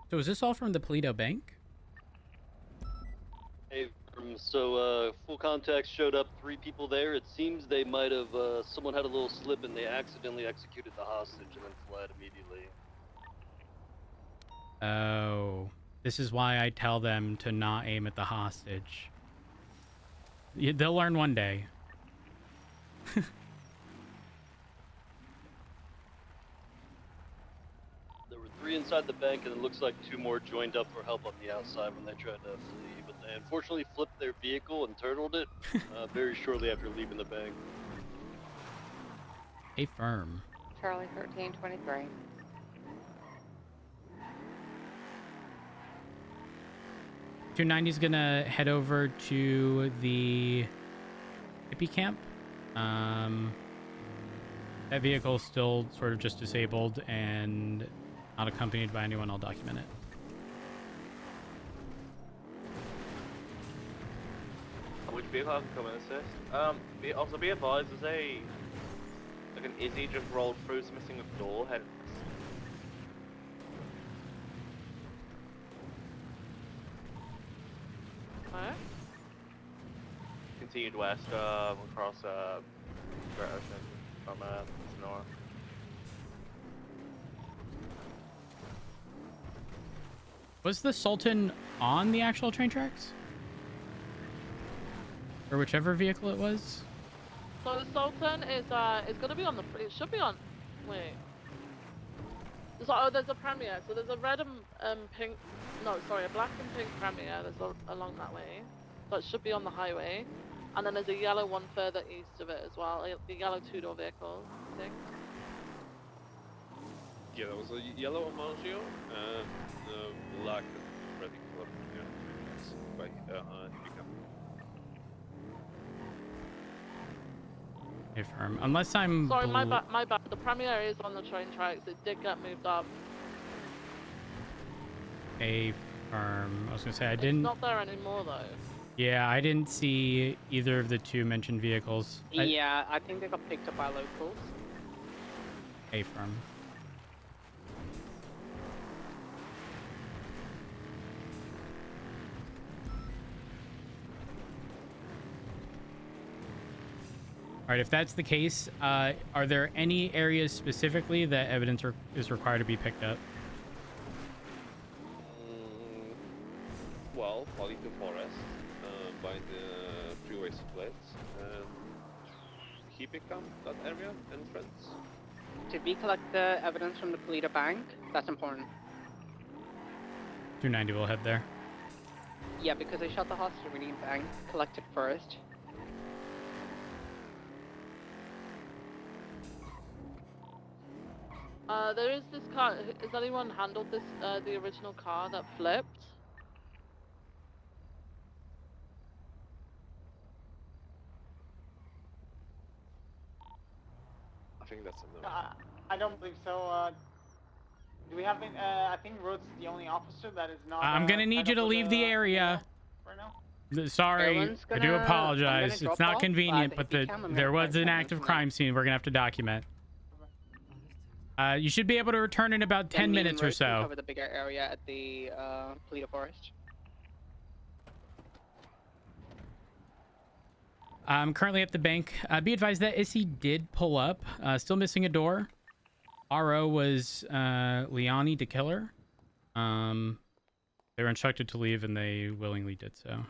Speaker 2: So is this all from the Polito Bank?
Speaker 10: Hey, so full contact showed up, 3 people there. It seems they might have, someone had a little slip and they accidentally executed the hostage and then fled immediately.
Speaker 2: Oh, this is why I tell them to not aim at the hostage. They'll learn one day.
Speaker 10: There were 3 inside the bank, and it looks like 2 more joined up for help on the outside when they tried to flee. But they unfortunately flipped their vehicle and turtled it very shortly after leaving the bank.
Speaker 2: A firm.
Speaker 9: Charlie 1323.
Speaker 2: $290's gonna head over to the hippie camp. That vehicle is still sort of just disabled and not accompanied by anyone. I'll document it.
Speaker 12: Which vehicle can come and assist? Also be advised, there's like an Izzy just rolled through, it's missing a door, head.
Speaker 5: Where?
Speaker 12: Continued west, across, Great Ocean from, Sonora.
Speaker 2: Was the Sultan on the actual train tracks? Or whichever vehicle it was?
Speaker 5: So the Sultan is gonna be on the. It should be on. Wait. There's a Premier. So there's a red and pink. No, sorry, a black and pink Premier. There's along that way. So it should be on the highway. And then there's a yellow one further east of it as well. The yellow 2-door vehicle, I think.
Speaker 8: Yeah, there was a yellow Amagio and a black ready color. Yeah, that's like
Speaker 2: A firm. Unless I'm...
Speaker 5: Sorry, my bad. The Premier is on the train tracks. It did get moved up.
Speaker 2: A firm. I was gonna say I didn't...
Speaker 5: It's not there anymore though.
Speaker 2: Yeah, I didn't see either of the 2 mentioned vehicles.
Speaker 9: Yeah, I think they got picked up by locals.
Speaker 2: A firm. All right, if that's the case, are there any areas specifically that evidence is required to be picked up?
Speaker 8: Well, Polito Forest, by the freeway splits, and Hipicam, that area, entrance.
Speaker 9: Did we collect the evidence from the Polito Bank? That's important.
Speaker 2: 290 will head there.
Speaker 9: Yeah, because they shot the hostage, we need bank collected first.
Speaker 5: There is this car. Has anyone handled this? The original car that flipped?
Speaker 8: I think that's a no.
Speaker 4: I don't believe so. Do we have? I think Rhodes is the only officer that is not.
Speaker 2: I'm gonna need you to leave the area.
Speaker 4: Right now.
Speaker 2: Sorry, I do apologize. It's not convenient, but there was an active crime scene we're gonna have to document. You should be able to return in about 10 minutes or so.
Speaker 9: Cover the bigger area at the Polito Forest.
Speaker 2: I'm currently at the bank. Be advised that Issy did pull up. Still missing a door. RO was Liani to killer. They were instructed to leave, and they willingly did so.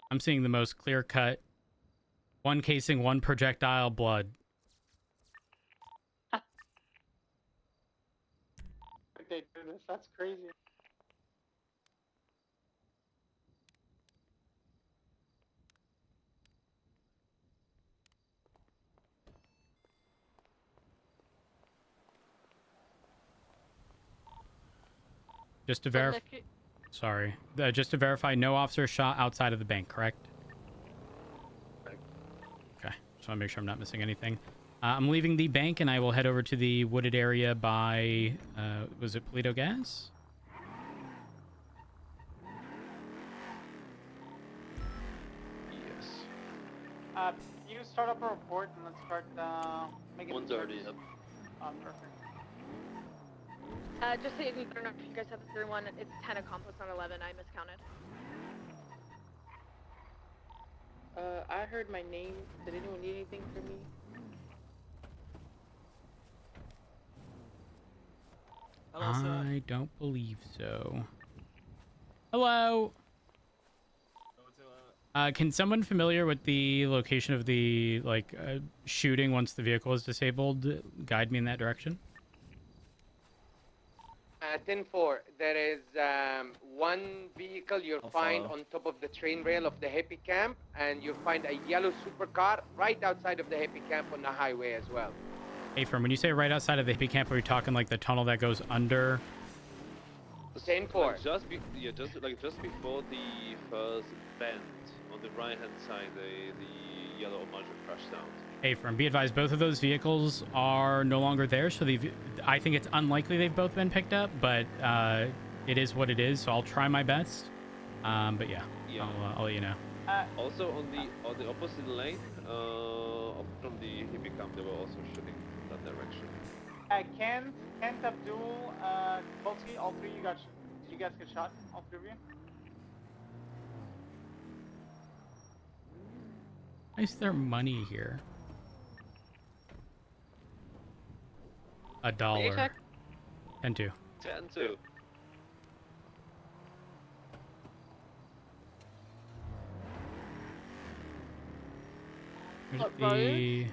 Speaker 2: I'm seeing the most clear-cut, one casing, one projectile, blood.
Speaker 4: They do this. That's crazy.
Speaker 2: Just to verify. Sorry. Just to verify, no officer shot outside of the bank, correct? Okay. Just want to make sure I'm not missing anything. I'm leaving the bank, and I will head over to the wooded area by, was it Polito Gas?
Speaker 4: Yes. You start up a report and let's start making.
Speaker 10: One's already up.
Speaker 4: Perfect.
Speaker 15: Just so you can know, if you guys have the 3-1, it's 10 accomplice, not 11. I miscounted.
Speaker 16: I heard my name. Did anyone need anything from me?
Speaker 17: Hello, sir.
Speaker 2: I don't believe so. Hello. Can someone familiar with the location of the shooting once the vehicle is disabled guide me in that direction?
Speaker 11: 10-4, there is one vehicle you'll find
Speaker 17: follow.
Speaker 11: on top of the train rail of the hippie camp, and you'll find a yellow supercar right outside of the hippie camp on the highway as well.
Speaker 2: Hey, Firm, when you say right outside of the hippie camp, are we talking like the tunnel that goes under?
Speaker 11: 10-4.
Speaker 8: Just before the first bend on the right hand side, the yellow module crashed down.
Speaker 2: Hey, Firm, be advised, both of those vehicles are no longer there, so I think it's unlikely they've both been picked up, but it is what it is, so I'll try my best. But yeah. I'll let you know.
Speaker 8: Also on the opposite lane, from the hippie camp, they were also shooting in that direction.
Speaker 4: Kent, Abdul, Kolsky, all three. Did you guys get shot? All three of you?
Speaker 2: Why is there money here? $1. 10-2.
Speaker 8: 10-2.
Speaker 5: Look, Rose,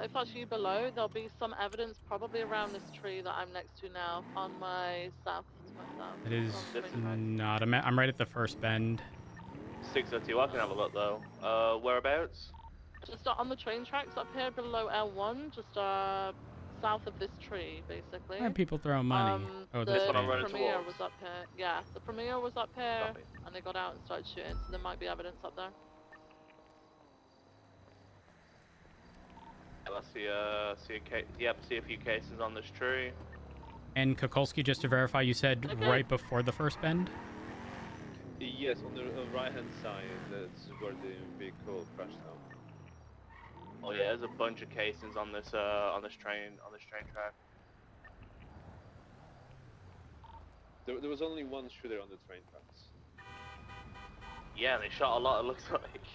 Speaker 5: if that's you below, there'll be some evidence probably around this tree that I'm next to now on my south.
Speaker 2: It is not. I'm right at the first bend.
Speaker 12: 602, I can have a look though. Whereabouts?
Speaker 5: Just on the train tracks up here below L1, just south of this tree, basically.
Speaker 2: Why are people throwing money?
Speaker 5: The Premier was up here. Yeah, the Premier was up here, and they got out and started shooting, so there might be evidence up there.
Speaker 12: Yeah, let's see a few cases on this tree.
Speaker 2: And Kukulski, just to verify, you said right before the first bend?
Speaker 8: Yes, on the right hand side, that's where the vehicle crashed down.
Speaker 12: Oh yeah, there's a bunch of casings on this train track.
Speaker 8: There was only one shooter on the train tracks.
Speaker 12: Yeah, they shot a lot, it looks like.